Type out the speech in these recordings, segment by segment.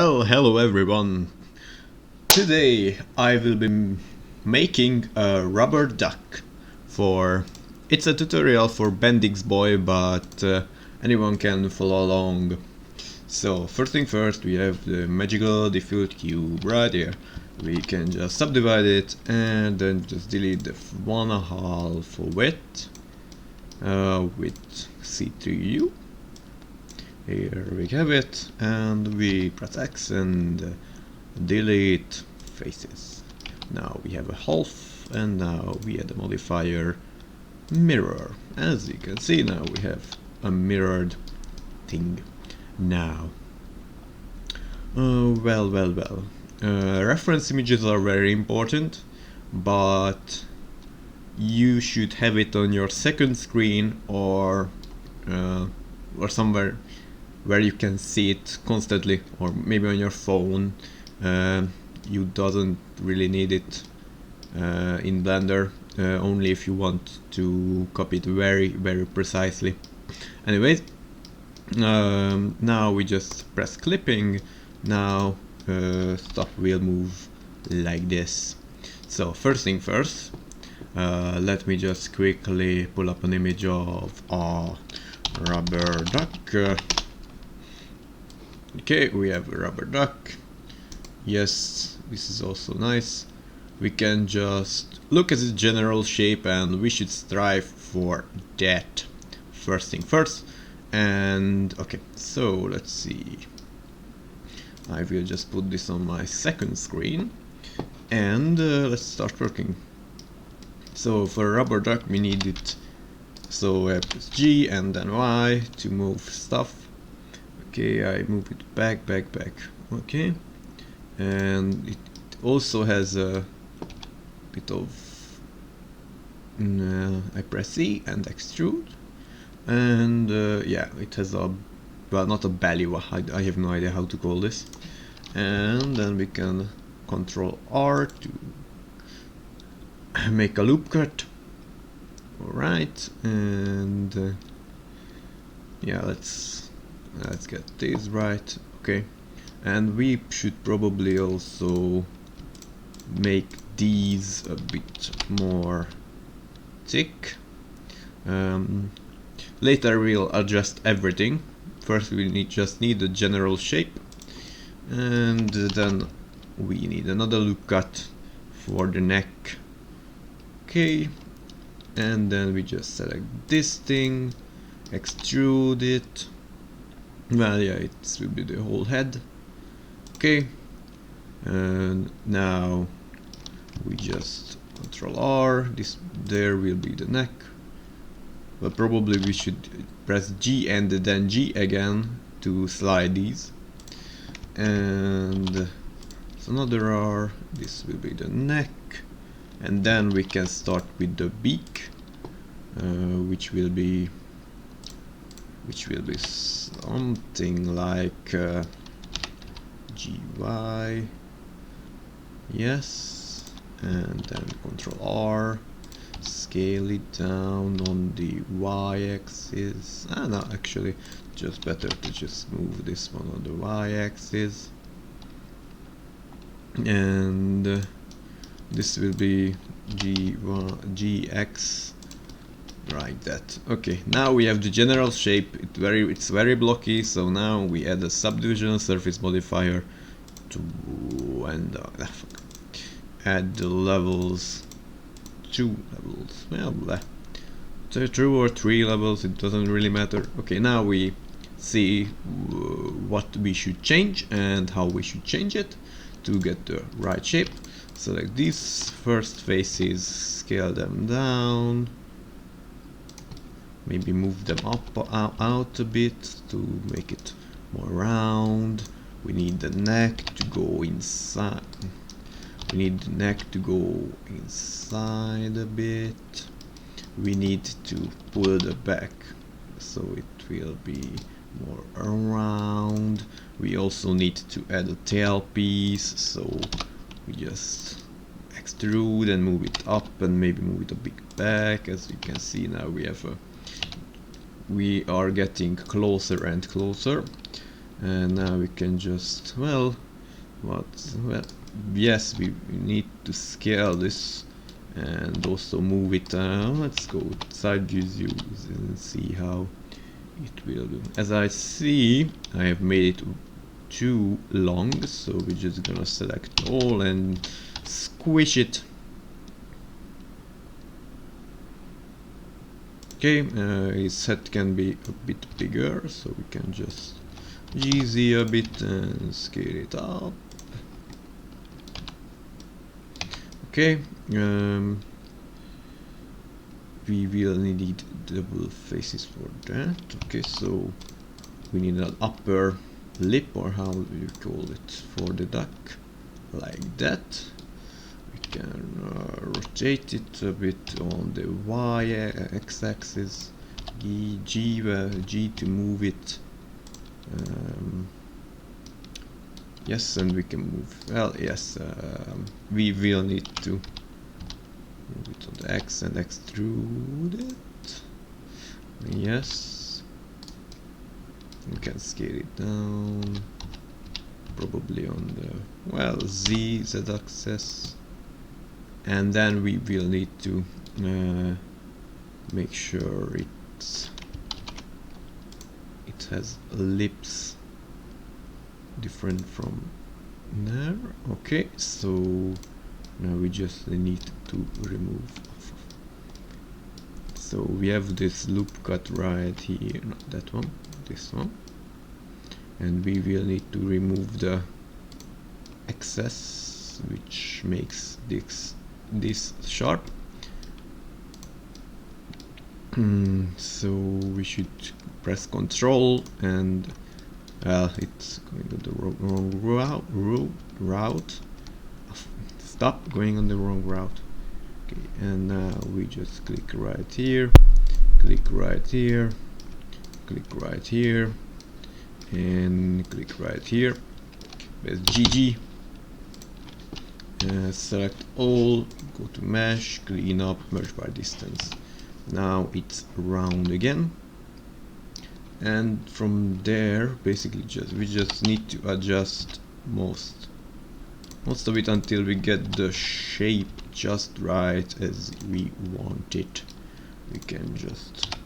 Well, hello everyone. Today I will be making a rubber duck for... It's a tutorial for Bendix Boy, but anyone can follow along. So first thing first, we have the magical diffuse cube right here. We can just subdivide it and then just delete the 1/2 width with C3U. Here we have it, and we press X and delete faces. Now we have a half, and now we add a modifier mirror. As you can see, now we have a mirrored thing. Now, reference images are very important, but you should have it on your second screen or somewhere where you can see it constantly, or maybe on your phone. You doesn't really need it in Blender, only if you want to copy it very precisely. Anyways, now we just press clipping. Now stuff will move like this. So first thing first, let me just quickly pull up an image of a rubber duck. Okay, we have a rubber duck. Yes, this is also nice. We can just look at the general shape, and we should strive for that. First thing first. And okay, so let's see. I will just put this on my second screen, and let's start working. So for a rubber duck we need it. So I press G and then Y to move stuff. Okay, I move it back. Okay, and it also has a bit of I press E and extrude, and yeah, it has a, well, not a belly, I have no idea how to call this. And then we can Control R to make a loop cut. Alright, and yeah, let's get this right. Okay, and we should probably also make these a bit more thick. Later we'll adjust everything. First we just need the general shape, and then we need another loop cut for the neck. Okay, and then we just select this thing, extrude it. Well, yeah, it will be the whole head. Okay, and now we just Control R. There will be the neck, but probably we should press G and then G again to slide these. And so another R. This will be the neck, and then we can start with the beak, which will be something like GY. Yes, and then Control R, scale it down on the Y-axis. No, actually, just better to just move this one on the Y-axis. And this will be GX. Like that. Okay, now we have the general shape. It's very blocky, so now we add a subdivision surface modifier to add the levels, 2 levels, well, 2 or 3 levels, it doesn't really matter. Okay, now we see what we should change and how we should change it to get the right shape. Select these first faces, scale them down. Maybe move them out a bit to make it more round. We need the neck to go inside. We need the neck to go inside a bit. We need to pull the back so it will be more around. We also need to add a tail piece, so we just extrude and move it up and maybe move it a bit back. As you can see, now we are getting closer and closer. And now we can just, well, yes, we need to scale this and also move it. Let's go side views and see how it will do. As I see, I have made it too long, so we're just gonna select all and squish it. Okay, his head can be a bit bigger, so we can just GZ a bit and scale it up. Okay, we will need double faces for that. Okay, so we need an upper lip, or how do you call it, for the duck, like that. We can rotate it a bit on the y-axis, G to move it. Yes, and we can move, well, yes, we will need to move it on the X and extrude it. Yes, we can scale it down, probably on the, well, Z axis, and then we will need to make sure it has lips different from there. Okay, so now we just need to remove. So we have this loop cut right here, not that one, this one, and we will need to remove the excess, which makes this sharp. So we should press Control and it's going on the wrong route. Stop going on the wrong route. Okay, and now we just click right here, click right here, click right here, and click right here. Press GG. Select all, go to mesh, clean up, merge by distance. Now it's round again, and from there basically we just need to adjust most of it until we get the shape just right as we want it. We can just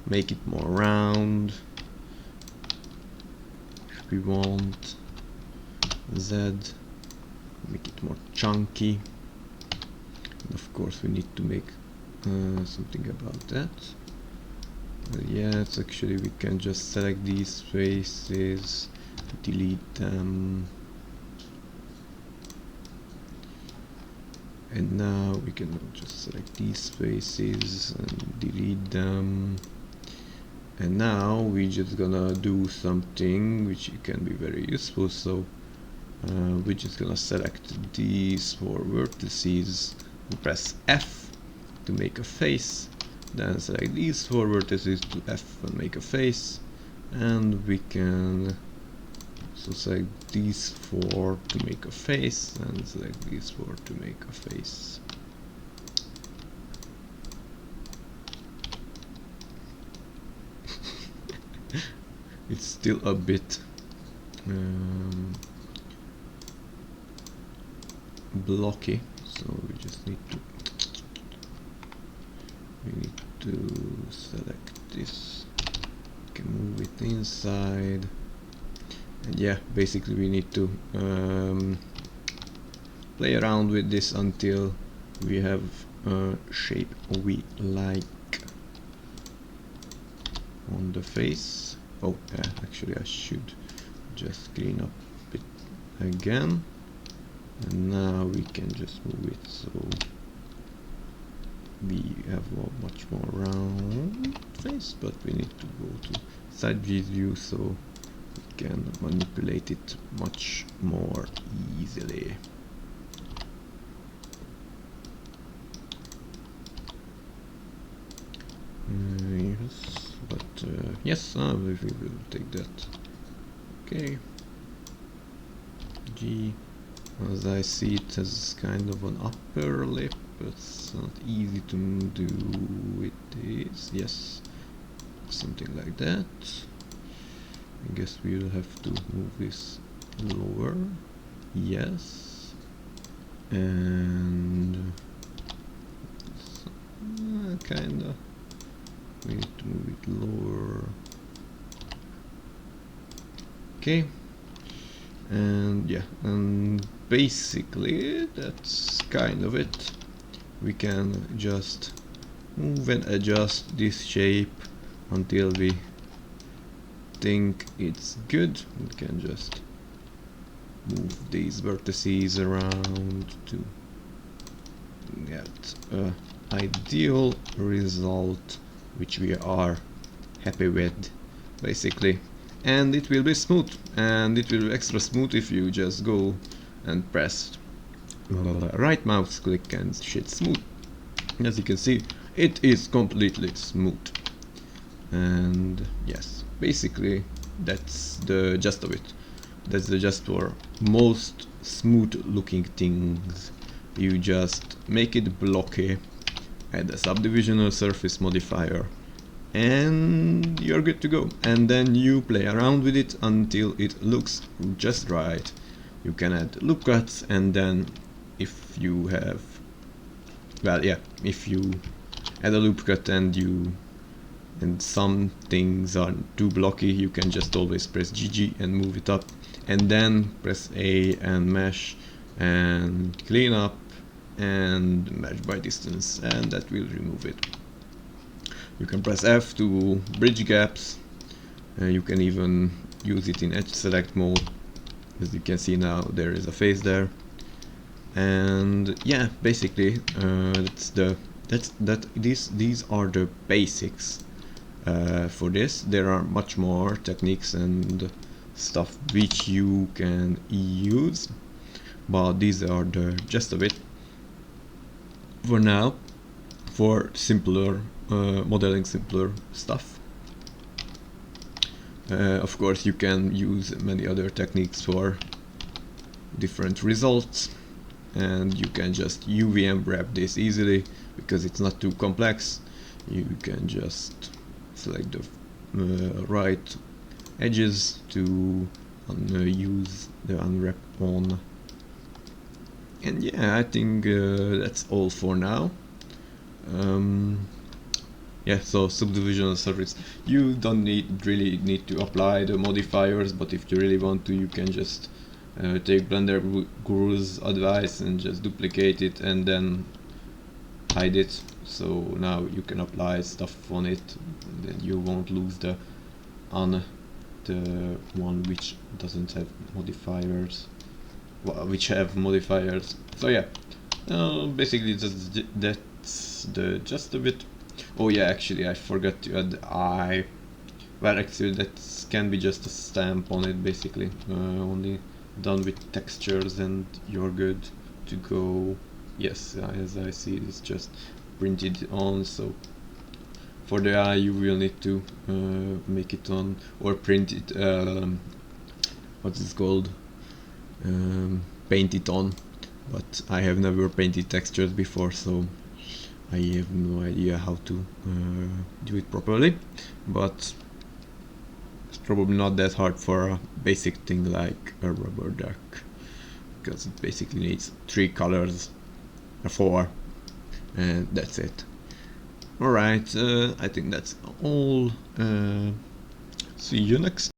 make it more round if we want. Z, make it more chunky, and of course we need to make something about that. Yes, actually we can just select these faces, delete them, and now we can just select these faces and delete them. And now we're just gonna do something which can be very useful. So we're just gonna select these four vertices, press F to make a face, then select these four vertices to F and make a face, and we can so select these four to make a face and select these four to make a face. It's still a bit blocky, so we just need to select this, we can move it inside, and yeah, basically we need to play around with this until we have a shape we like on the face. Oh yeah, actually I should just clean up it again, and now we can just move it so we have a much more round face, but we need to go to side view so we can manipulate it much more easily. Yes, but yes, we will take that. Okay, G. As I see, it has kind of an upper lip, but it's not easy to do with this. Yes, something like that. I guess we'll have to move this lower. Yes. And kinda. We need to move it lower. Okay. And yeah, and basically that's kind of it. We can just move and adjust this shape until we think it's good. We can just move these vertices around to get an ideal result which we are happy with, basically. And it will be smooth, and it will be extra smooth if you just go and press right mouse click and shit smooth. As you can see, it is completely smooth. And yes, basically that's the gist of it. That's the gist for most smooth looking things. You just make it blocky, add a subdivisional surface modifier, and you're good to go. And then you play around with it until it looks just right. You can add loop cuts, and then if you have, well, yeah, if you add a loop cut and some things are too blocky, you can just always press GG and move it up, and then press A and mesh and clean up and mesh by distance, and that will remove it. You can press F to bridge gaps. You can even use it in edge select mode. As you can see now, there is a face there. And yeah, basically these are the basics for this. There are much more techniques and stuff which you can use, but these are the gist of it for now, for simpler modeling simpler stuff. Of course, you can use many other techniques for different results, and you can just UVM wrap this easily because it's not too complex. You can just select the right edges to use the unwrap on. And yeah, I think that's all for now. Yeah, so subdivisional surface, you don't really need to apply the modifiers, but if you really want to, you can just take Blender Guru's advice and just duplicate it and then hide it. So now you can apply stuff on it, and then you won't lose the one which doesn't have modifiers, which have modifiers. So yeah, basically that's the gist of it. Oh yeah, actually I forgot to add eye. Well, actually that can be just a stamp on it, basically. Only done with textures and you're good to go. Yes, as I see, it's just printed on. So for the eye you will need to make it on, or print it, what's it called, paint it on. But I have never painted textures before, so I have no idea how to do it properly, but it's probably not that hard for a basic thing like a rubber duck, because it basically needs 3 colors, 4, and that's it. Alright, I think that's all. See you next